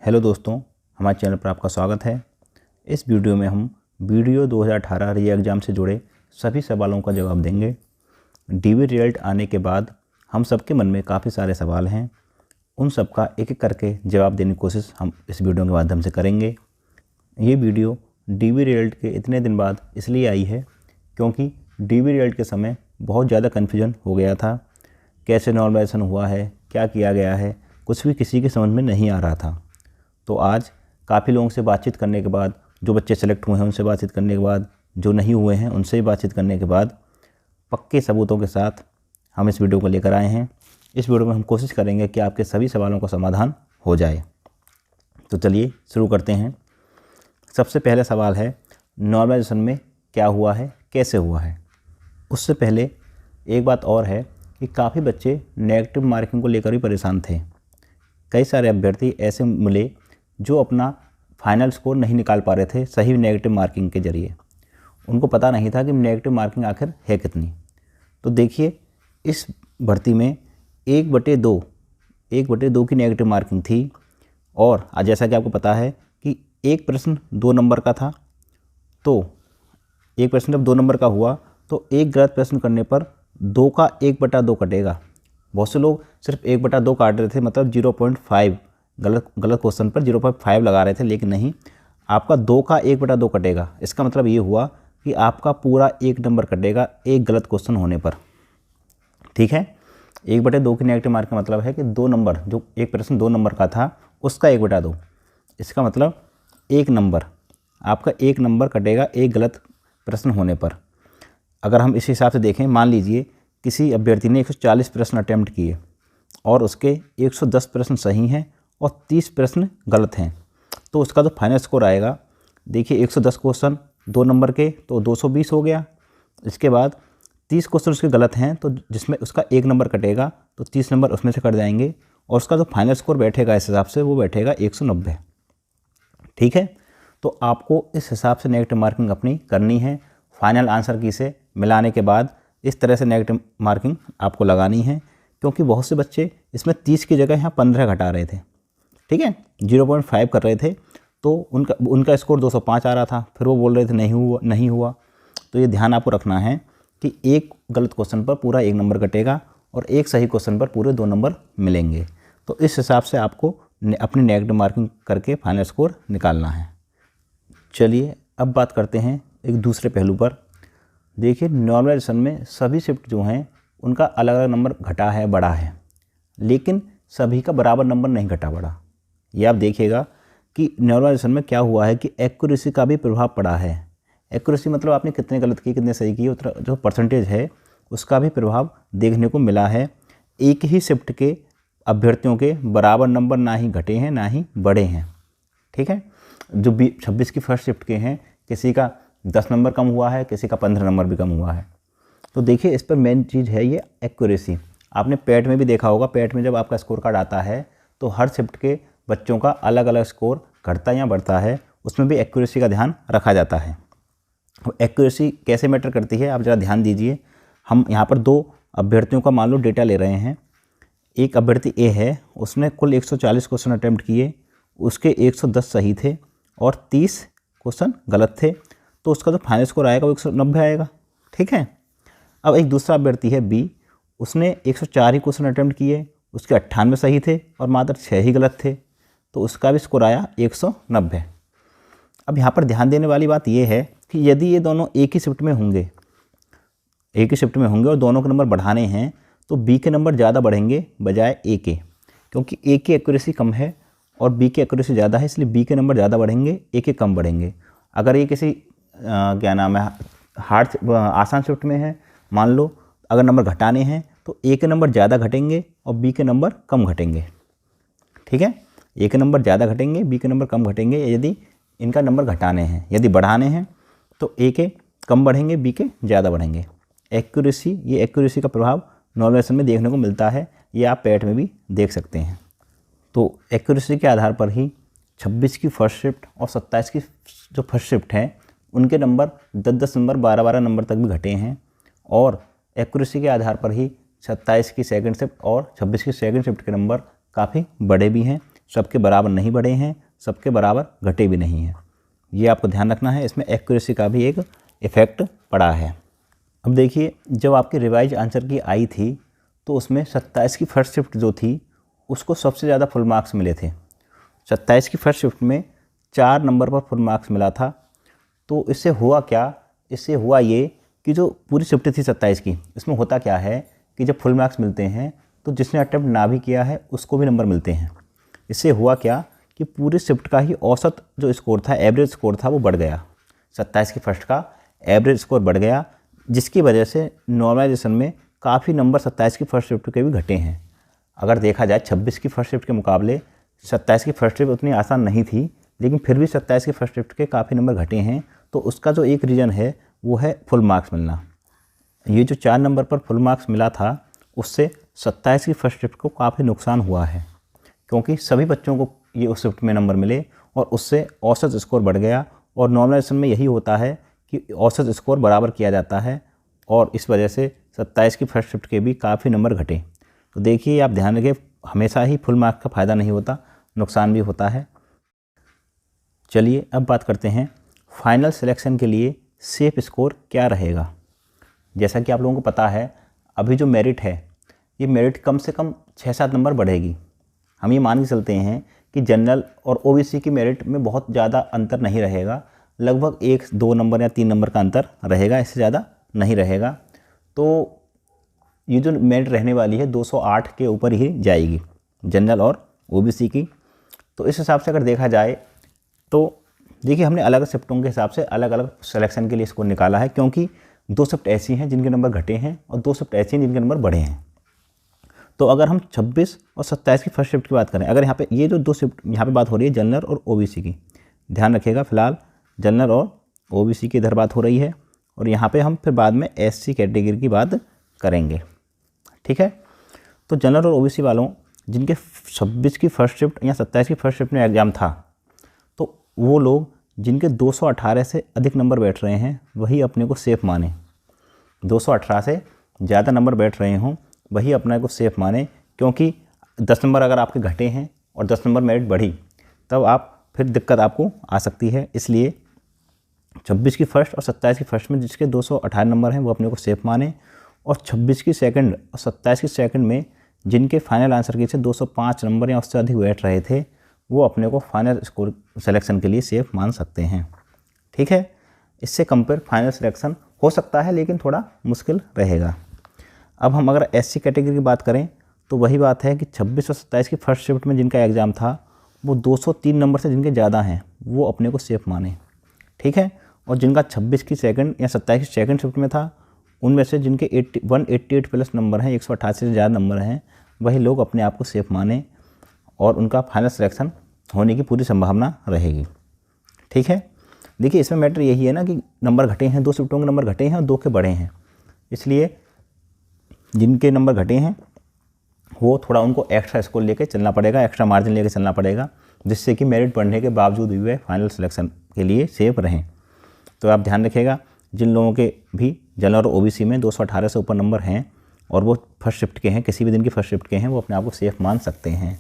Hello दोस्तों, हमारे channel पर आपका स्वागत है। इस वीडियो में हम वीडियो 2018 री एग्ज़ाम से जुड़े सभी सवालों का जवाब देंगे। डीवी रिजल्ट आने के बाद हम सबके मन में काफ़ी सारे सवाल हैं, उन सब का एक एक करके जवाब देने की कोशिश हम इस वीडियो के माध्यम से करेंगे। ये वीडियो डीवी रिजल्ट के इतने दिन बाद इसलिए आई है क्योंकि डीवी रिजल्ट के समय बहुत ज़्यादा कन्फ्यूजन हो गया था। कैसे नॉर्मलाइजेशन हुआ है, क्या किया गया है, कुछ भी किसी के समझ में नहीं आ रहा था। तो आज काफ़ी लोगों से बातचीत करने के बाद, जो बच्चे सेलेक्ट हुए हैं उनसे बातचीत करने के बाद, जो नहीं हुए हैं उनसे भी बातचीत करने के बाद पक्के सबूतों के साथ हम इस वीडियो को लेकर आए हैं। इस वीडियो में हम कोशिश करेंगे कि आपके सभी सवालों का समाधान हो जाए। तो चलिए शुरू करते हैं। सबसे पहला सवाल है, नॉर्मलाइजेशन में क्या हुआ है, कैसे हुआ है। उससे पहले एक बात और है कि काफ़ी बच्चे नेगेटिव मार्किंग को लेकर भी परेशान थे। कई सारे अभ्यर्थी ऐसे मिले जो अपना फाइनल स्कोर नहीं निकाल पा रहे थे सही नेगेटिव मार्किंग के ज़रिए। उनको पता नहीं था कि नेगेटिव मार्किंग आखिर है कितनी। तो देखिए, इस भर्ती में 1/2 की नेगेटिव मार्किंग थी। और जैसा कि आपको पता है कि एक प्रश्न 2 नंबर का था, तो एक प्रश्न जब 2 नंबर का हुआ तो एक गलत प्रश्न करने पर 2 का 1/2 कटेगा। बहुत से लोग सिर्फ 1/2 काट रहे थे, मतलब 0.5 गलत क्वेश्चन पर 0.5 लगा रहे थे, लेकिन नहीं, आपका 2 का 1/2 कटेगा। इसका मतलब ये हुआ कि आपका पूरा 1 नंबर कटेगा एक गलत क्वेश्चन होने पर। ठीक है, 1/2 की नेगेटिव मार्क का मतलब है कि 2 नंबर, जो एक प्रश्न 2 नंबर का था उसका 1/2, इसका मतलब 1 नंबर, आपका 1 नंबर कटेगा एक गलत प्रश्न होने पर। अगर हम इस हिसाब से देखें, मान लीजिए किसी अभ्यर्थी ने 140 प्रश्न अटैम्प्ट किए और उसके 110 प्रश्न सही हैं और 30 प्रश्न गलत हैं, तो उसका जो फाइनल स्कोर आएगा, देखिए 110 क्वेश्चन 2 नंबर के तो 220 हो गया। इसके बाद 30 क्वेश्चन उसके गलत हैं, तो जिसमें उसका 1 नंबर कटेगा तो 30 नंबर उसमें से कट जाएंगे और उसका जो फाइनल स्कोर बैठेगा इस हिसाब से, वो बैठेगा 190। ठीक है, तो आपको इस हिसाब से नेगेटिव मार्किंग अपनी करनी है। फाइनल आंसर की से मिलाने के बाद इस तरह से नेगेटिव मार्किंग आपको लगानी है, क्योंकि बहुत से बच्चे इसमें 30 की जगह यहाँ 15 घटा रहे थे। ठीक है, 0.5 कर रहे थे, तो उनका स्कोर 205 आ रहा था, फिर वो बोल रहे थे नहीं हुआ। तो ये ध्यान आपको रखना है कि एक गलत क्वेश्चन पर पूरा 1 नंबर कटेगा और एक सही क्वेश्चन पर पूरे 2 नंबर मिलेंगे। तो इस हिसाब से आपको अपनी नेगेटिव मार्किंग करके फाइनल स्कोर निकालना है। चलिए अब बात करते हैं एक दूसरे पहलू पर। देखिए, नॉर्मलाइजेशन में सभी शिफ्ट जो हैं उनका अलग अलग नंबर घटा है, बढ़ा है, लेकिन सभी का बराबर नंबर नहीं घटा बढ़ा। ये आप देखिएगा कि नॉर्मलाइजेशन में क्या हुआ है कि एक्यूरेसी का भी प्रभाव पड़ा है। एक्यूरेसी मतलब आपने कितने गलत किए, कितने सही किए, उतना जो परसेंटेज है उसका भी प्रभाव देखने को मिला है। एक ही शिफ्ट के अभ्यर्थियों के बराबर नंबर ना ही घटे हैं ना ही बढ़े हैं। ठीक है, जो 26 की फर्स्ट शिफ्ट के हैं, किसी का 10 नंबर कम हुआ है, किसी का 15 नंबर भी कम हुआ है। तो देखिए, इस पर मेन चीज़ है ये एक्यूरेसी। आपने पैट में भी देखा होगा, पैट में जब आपका स्कोर कार्ड आता है तो हर शिफ्ट के बच्चों का अलग अलग स्कोर घटता या बढ़ता है, उसमें भी एक्यूरेसी का ध्यान रखा जाता है। एक्यूरेसी कैसे मैटर करती है, आप ज़रा ध्यान दीजिए। हम यहाँ पर 2 अभ्यर्थियों का मान लो डेटा ले रहे हैं। एक अभ्यर्थी ए है, उसने कुल 140 क्वेश्चन अटैम्प्ट किए, उसके 110 सही थे और 30 क्वेश्चन गलत थे, तो उसका जो फाइनल स्कोर आएगा वो 190 आएगा। ठीक है, अब एक दूसरा अभ्यर्थी है बी, उसने 104 ही क्वेश्चन अटैम्प्ट किए, उसके 98 सही थे और मात्र 6 ही गलत थे, तो उसका भी स्कोर आया 190। अब यहाँ पर ध्यान देने वाली बात यह है कि यदि ये दोनों एक ही शिफ्ट में होंगे और दोनों के नंबर बढ़ाने हैं, तो बी के नंबर ज़्यादा बढ़ेंगे बजाय ए के, क्योंकि ए की एक्यूरेसी कम है और बी की एक्यूरेसी ज़्यादा है, इसलिए बी के नंबर ज़्यादा बढ़ेंगे, ए के कम बढ़ेंगे। अगर ये किसी आसान शिफ्ट में है, मान लो अगर नंबर घटाने हैं तो ए के नंबर ज़्यादा घटेंगे और बी के नंबर कम घटेंगे। ठीक है, ए के नंबर ज़्यादा घटेंगे, बी के नंबर कम घटेंगे यदि इनका नंबर घटाने हैं। यदि बढ़ाने हैं तो ए के कम बढ़ेंगे, बी के ज़्यादा बढ़ेंगे। ये एक्यूरेसी का प्रभाव नॉर्मलाइजेशन में देखने को मिलता है, ये आप पैट में भी देख सकते हैं। तो एक्यूरेसी के आधार पर ही 26 की फर्स्ट शिफ्ट और 27 की जो फर्स्ट शिफ्ट है उनके नंबर 10-10 नंबर, 12-12 नंबर तक भी घटे हैं। और एक्यूरेसी के आधार पर ही 27 की सेकंड शिफ्ट और 26 की सेकंड शिफ्ट के नंबर काफ़ी बड़े भी हैं। सबके बराबर नहीं बढ़े हैं, सबके बराबर घटे भी नहीं हैं। ये आपको ध्यान रखना है, इसमें एक्यूरेसी का भी एक इफ़ेक्ट पड़ा है। अब देखिए, जब आपकी रिवाइज आंसर की आई थी तो उसमें 27 की फर्स्ट शिफ्ट जो थी उसको सबसे ज़्यादा फुल मार्क्स मिले थे। 27 की फर्स्ट शिफ्ट में 4 नंबर पर फुल मार्क्स मिला था। तो इससे हुआ क्या, इससे हुआ ये कि जो पूरी शिफ्ट थी 27 की, इसमें होता क्या है कि जब फुल मार्क्स मिलते हैं तो जिसने अटेम्प्ट ना भी किया है उसको भी नंबर मिलते हैं। इससे हुआ क्या कि पूरी शिफ्ट का ही औसत जो स्कोर था, एवरेज स्कोर था, वो बढ़ गया। 27 की फर्स्ट का एवरेज स्कोर बढ़ गया, जिसकी वजह से नॉर्मलाइजेशन में काफ़ी नंबर 27 की फर्स्ट शिफ्ट के भी घटे हैं। अगर देखा जाए 26 की फर्स्ट शिफ्ट के मुकाबले 27 की फर्स्ट शिफ्ट उतनी आसान नहीं थी, लेकिन फिर भी 27 की फर्स्ट शिफ्ट के काफ़ी नंबर घटे हैं। तो उसका जो एक रीज़न है वो है फुल मार्क्स मिलना। ये जो 4 नंबर पर फुल मार्क्स मिला था उससे 27 की फर्स्ट शिफ्ट को काफ़ी नुकसान हुआ है, क्योंकि सभी बच्चों को ये उस शिफ्ट में नंबर मिले और उससे औसत स्कोर बढ़ गया। और नॉर्मलाइजेशन में यही होता है कि औसत स्कोर बराबर किया जाता है और इस वजह से 27 की फर्स्ट शिफ्ट के भी काफ़ी नंबर घटे। तो देखिए, आप ध्यान रखें, हमेशा ही फुल मार्क्स का फ़ायदा नहीं होता, नुकसान भी होता है। चलिए अब बात करते हैं फाइनल सिलेक्शन के लिए सेफ स्कोर क्या रहेगा। जैसा कि आप लोगों को पता है, अभी जो मेरिट है ये मेरिट कम से कम 6-7 नंबर बढ़ेगी। हम ये मान के चलते हैं कि जनरल और ओबीसी की मेरिट में बहुत ज़्यादा अंतर नहीं रहेगा, लगभग 1-2 नंबर या 3 नंबर का अंतर रहेगा, इससे ज़्यादा नहीं रहेगा। तो ये जो मेरिट रहने वाली है 208 के ऊपर ही जाएगी जनरल और ओबीसी की। तो इस हिसाब से अगर देखा जाए तो देखिए, हमने अलग अलग शिफ्टों के हिसाब से अलग अलग सिलेक्शन के लिए इसको निकाला है, क्योंकि 2 शिफ्ट ऐसी हैं जिनके नंबर घटे हैं और 2 शिफ्ट ऐसी हैं जिनके नंबर बढ़े हैं। तो अगर हम 26 और 27 की फर्स्ट शिफ्ट की बात करें, अगर यहाँ पे ये जो 2 शिफ्ट यहाँ पे बात हो रही है जनरल और ओबीसी की, ध्यान रखिएगा, फिलहाल जनरल और ओबीसी की इधर बात हो रही है और यहाँ पे हम फिर बाद में एससी कैटेगरी की बात करेंगे, ठीक है। तो जनरल और ओबीसी वालों जिनके 26 की फर्स्ट शिफ्ट या 27 की फर्स्ट शिफ्ट में एग्ज़ाम था, तो वो लोग जिनके 218 से अधिक नंबर बैठ रहे हैं वही अपने को सेफ़ माने। 218 से ज़्यादा नंबर बैठ रहे हों वही अपने को सेफ़ माने, क्योंकि 10 नंबर अगर आपके घटे हैं और 10 नंबर मेरिट बढ़ी तब आप फिर दिक्कत आपको आ सकती है। इसलिए 26 की फर्स्ट और 27 की फर्स्ट में जिसके 218 नंबर हैं वो अपने को सेफ़ माने, और 26 की सेकंड और 27 की सेकंड में जिनके फाइनल आंसर की से 205 नंबर या उससे अधिक बैठ रहे थे वो अपने को फाइनल स्कोर सिलेक्शन के लिए सेफ़ मान सकते हैं, ठीक है। इससे कंपेयर फाइनल सिलेक्शन हो सकता है लेकिन थोड़ा मुश्किल रहेगा। अब हम अगर एससी कैटेगरी की बात करें तो वही बात है कि 26 और 27 की फर्स्ट शिफ्ट में जिनका एग्ज़ाम था वो 203 नंबर से जिनके ज़्यादा हैं वो अपने को सेफ़ माने, ठीक है। और जिनका 26 की सेकंड या 27 की सेकंड शिफ्ट में था उनमें से जिनके 188 प्लस नंबर हैं, 188 से ज़्यादा नंबर हैं, वही लोग अपने आप को सेफ़ माने और उनका फाइनल सिलेक्शन होने की पूरी संभावना रहेगी, ठीक है। देखिए, इसमें मैटर यही है ना कि नंबर घटे हैं, 2 शिफ्टों के नंबर घटे हैं और 2 के बढ़े हैं, इसलिए जिनके नंबर घटे हैं वो थोड़ा उनको एक्स्ट्रा स्कोर लेके चलना पड़ेगा, एक्स्ट्रा मार्जिन लेके चलना पड़ेगा, जिससे कि मेरिट बढ़ने के बावजूद भी वे फाइनल सिलेक्शन के लिए सेफ रहें। तो आप ध्यान रखिएगा, जिन लोगों के भी जनरल और ओबीसी में 218 से ऊपर नंबर हैं और वो फर्स्ट शिफ्ट के हैं, किसी भी दिन की फर्स्ट शिफ्ट के हैं, वो अपने आप को सेफ़ मान सकते हैं।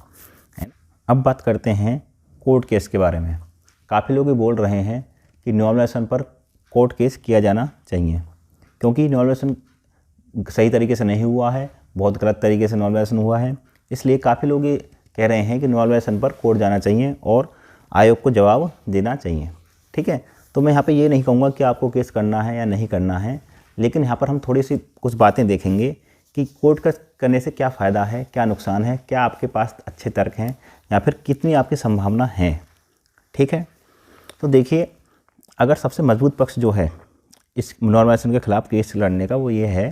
अब बात करते हैं कोर्ट केस के बारे में। काफ़ी लोग ये बोल रहे हैं कि नॉर्मलाइजेशन पर कोर्ट केस किया जाना चाहिए, क्योंकि नॉर्मलाइजेशन सही तरीके से नहीं हुआ है, बहुत गलत तरीके से नॉर्मलाइजेशन हुआ है। इसलिए काफ़ी लोग ये कह रहे हैं कि नॉर्मलाइजेशन पर कोर्ट जाना चाहिए और आयोग को जवाब देना चाहिए, ठीक है। तो मैं यहाँ पे ये नहीं कहूँगा कि आपको केस करना है या नहीं करना है, लेकिन यहाँ पर हम थोड़ी सी कुछ बातें देखेंगे कि कोर्ट का करने से क्या फ़ायदा है, क्या नुकसान है, क्या आपके पास अच्छे तर्क हैं या फिर कितनी आपकी संभावना है, ठीक है। तो देखिए, अगर सबसे मजबूत पक्ष जो है इस नॉर्मलाइजेशन के खिलाफ केस लड़ने का वो ये है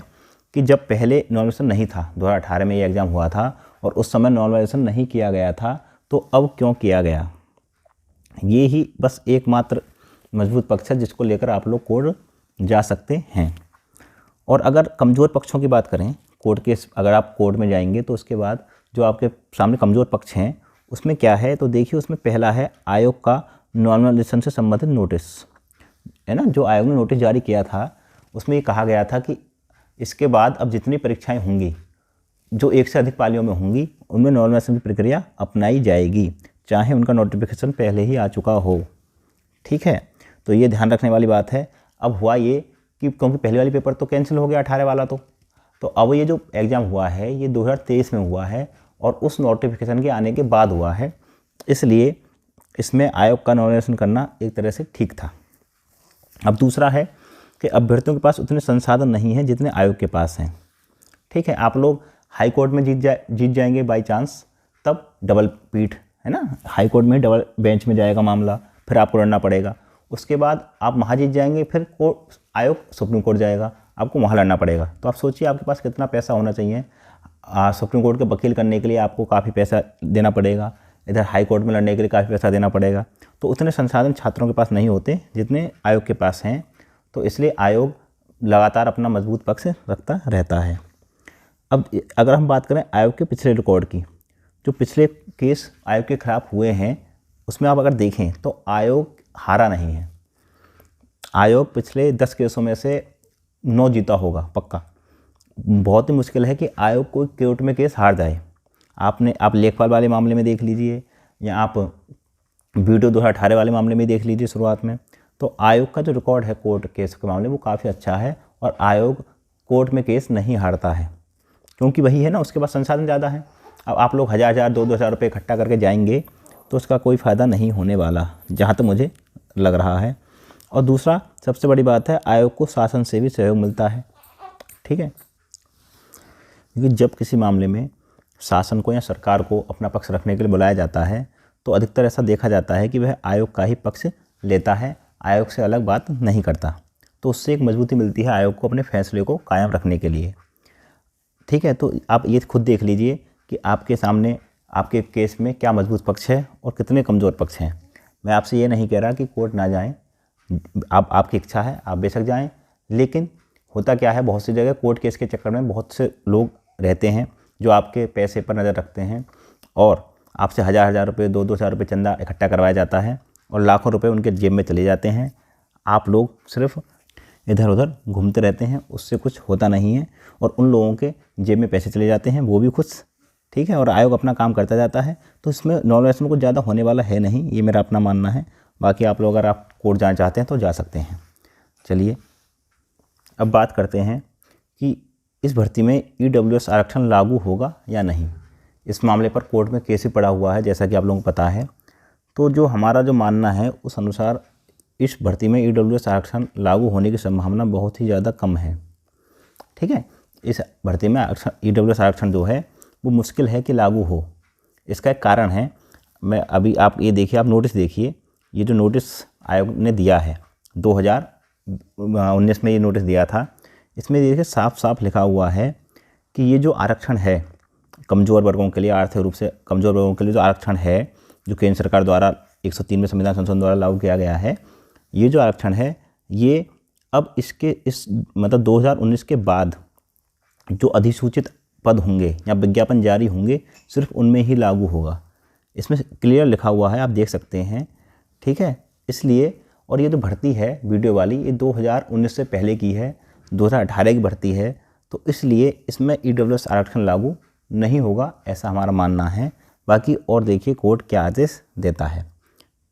कि जब पहले नॉर्मलाइजेशन नहीं था, 2018 में ये एग्ज़ाम हुआ था और उस समय नॉर्मलाइजेशन नहीं किया गया था, तो अब क्यों किया गया। ये ही बस एकमात्र मजबूत पक्ष है जिसको लेकर आप लोग कोर्ट जा सकते हैं। और अगर कमज़ोर पक्षों की बात करें, कोर्ट केस अगर आप कोर्ट में जाएंगे तो उसके बाद जो आपके सामने कमज़ोर पक्ष हैं उसमें क्या है, तो देखिए उसमें पहला है आयोग का नॉर्मलाइजेशन से संबंधित नोटिस, है ना। जो आयोग ने नोटिस जारी किया था उसमें ये कहा गया था कि इसके बाद अब जितनी परीक्षाएं होंगी जो 1 से अधिक पालियों में होंगी उनमें नॉर्मलाइजेशन की प्रक्रिया अपनाई जाएगी, चाहे उनका नोटिफिकेशन पहले ही आ चुका हो। ठीक है, तो ये ध्यान रखने वाली बात है। अब हुआ ये कि क्योंकि पहले वाली पेपर तो कैंसिल हो गया 18 वाला, तो अब ये जो एग्ज़ाम हुआ है ये 2023 में हुआ है और उस नोटिफिकेशन के आने के बाद हुआ है, इसलिए इसमें आयोग का नॉमिनेशन करना एक तरह से ठीक था। अब दूसरा है कि अभ्यर्थियों के पास उतने संसाधन नहीं हैं जितने आयोग के पास हैं। ठीक है, आप लोग हाई कोर्ट में जीत जाएंगे बाई चांस, तब डबल पीठ है ना, हाई कोर्ट में डबल बेंच में जाएगा मामला, फिर आपको लड़ना पड़ेगा। उसके बाद आप वहाँ जीत जाएंगे, फिर कोर्ट आयोग सुप्रीम कोर्ट जाएगा, आपको वहाँ लड़ना पड़ेगा। तो आप सोचिए आपके पास कितना पैसा होना चाहिए। सुप्रीम कोर्ट के वकील करने के लिए आपको काफ़ी पैसा देना पड़ेगा, इधर हाई कोर्ट में लड़ने के लिए काफ़ी पैसा देना पड़ेगा। तो उतने संसाधन छात्रों के पास नहीं होते जितने आयोग के पास हैं, तो इसलिए आयोग लगातार अपना मजबूत पक्ष रखता रहता है। अब अगर हम बात करें आयोग के पिछले रिकॉर्ड की, जो पिछले केस आयोग के खिलाफ हुए हैं उसमें आप अगर देखें तो आयोग हारा नहीं है। आयोग पिछले 10 केसों में से 9 जीता होगा पक्का। बहुत ही मुश्किल है कि आयोग कोई कोर्ट में केस हार जाए। आप लेखपाल वाले मामले में देख लीजिए, या आप वीडियो 2018 वाले मामले में देख लीजिए शुरुआत में। तो आयोग का जो रिकॉर्ड है कोर्ट केस के मामले वो काफ़ी अच्छा है, और आयोग कोर्ट में केस नहीं हारता है, क्योंकि वही है ना, उसके पास संसाधन ज़्यादा है। अब आप लोग 1000 2,000 रुपये इकट्ठा करके जाएंगे तो उसका कोई फ़ायदा नहीं होने वाला, जहाँ तक मुझे लग रहा है। और दूसरा सबसे बड़ी बात है, आयोग को शासन से भी सहयोग मिलता है। ठीक है, क्योंकि जब किसी मामले में शासन को या सरकार को अपना पक्ष रखने के लिए बुलाया जाता है तो अधिकतर ऐसा देखा जाता है कि वह आयोग का ही पक्ष लेता है, आयोग से अलग बात नहीं करता। तो उससे एक मजबूती मिलती है आयोग को अपने फैसले को कायम रखने के लिए। ठीक है, तो आप ये खुद देख लीजिए कि आपके सामने आपके केस में क्या मजबूत पक्ष है और कितने कमज़ोर पक्ष हैं। मैं आपसे ये नहीं कह रहा कि कोर्ट ना जाएं, आपकी इच्छा है आप बेशक जाएं, लेकिन होता क्या है, बहुत सी जगह कोर्ट केस के चक्कर में बहुत से लोग रहते हैं जो आपके पैसे पर नज़र रखते हैं और आपसे 1000 रुपये 2,000 रुपये चंदा इकट्ठा करवाया जाता है और लाखों रुपए उनके जेब में चले जाते हैं। आप लोग सिर्फ इधर उधर घूमते रहते हैं, उससे कुछ होता नहीं है और उन लोगों के जेब में पैसे चले जाते हैं, वो भी खुश। ठीक है, और आयोग अपना काम करता जाता है। तो इसमें नॉमिनेशन कुछ ज़्यादा होने वाला है नहीं, ये मेरा अपना मानना है। बाकी आप लोग अगर आप कोर्ट जाना चाहते हैं तो जा सकते हैं। चलिए अब बात करते हैं कि इस भर्ती में EWS आरक्षण लागू होगा या नहीं। इस मामले पर कोर्ट में केस ही पड़ा हुआ है, जैसा कि आप लोगों को पता है। तो जो हमारा जो मानना है उस अनुसार इस भर्ती में EWS आरक्षण लागू होने की संभावना बहुत ही ज़्यादा कम है। ठीक है, इस भर्ती में EWS आरक्षण जो है वो मुश्किल है कि लागू हो। इसका एक कारण है, मैं अभी आप ये देखिए, आप नोटिस देखिए, ये जो नोटिस आयोग ने दिया है 2019 में ये नोटिस दिया था, इसमें देखिए साफ साफ लिखा हुआ है कि ये जो आरक्षण है कमज़ोर वर्गों के लिए, आर्थिक रूप से कमज़ोर वर्गों के लिए जो आरक्षण है, जो केंद्र सरकार द्वारा 103 में संविधान संशोधन द्वारा लागू किया गया है, ये जो आरक्षण है ये अब इस मतलब 2019 के बाद जो अधिसूचित पद होंगे या विज्ञापन जारी होंगे सिर्फ उनमें ही लागू होगा। इसमें क्लियर लिखा हुआ है, आप देख सकते हैं। ठीक है, इसलिए और ये जो भर्ती है वीडियो वाली, ये 2019 से पहले की है, 2018 की भर्ती है, तो इसलिए इसमें EWS आरक्षण लागू नहीं होगा, ऐसा हमारा मानना है। बाकी और देखिए कोर्ट क्या आदेश देता है।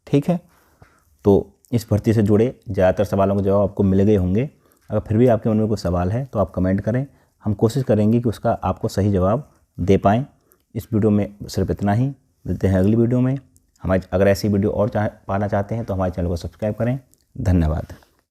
ठीक है, तो इस भर्ती से जुड़े ज़्यादातर सवालों के जवाब आपको मिल गए होंगे। अगर फिर भी आपके मन में कोई सवाल है तो आप कमेंट करें, हम कोशिश करेंगे कि उसका आपको सही जवाब दे पाएँ। इस वीडियो में सिर्फ इतना ही, मिलते हैं अगली वीडियो में। हमारे अगर ऐसी वीडियो और पाना चाहते हैं तो हमारे चैनल को सब्सक्राइब करें। धन्यवाद।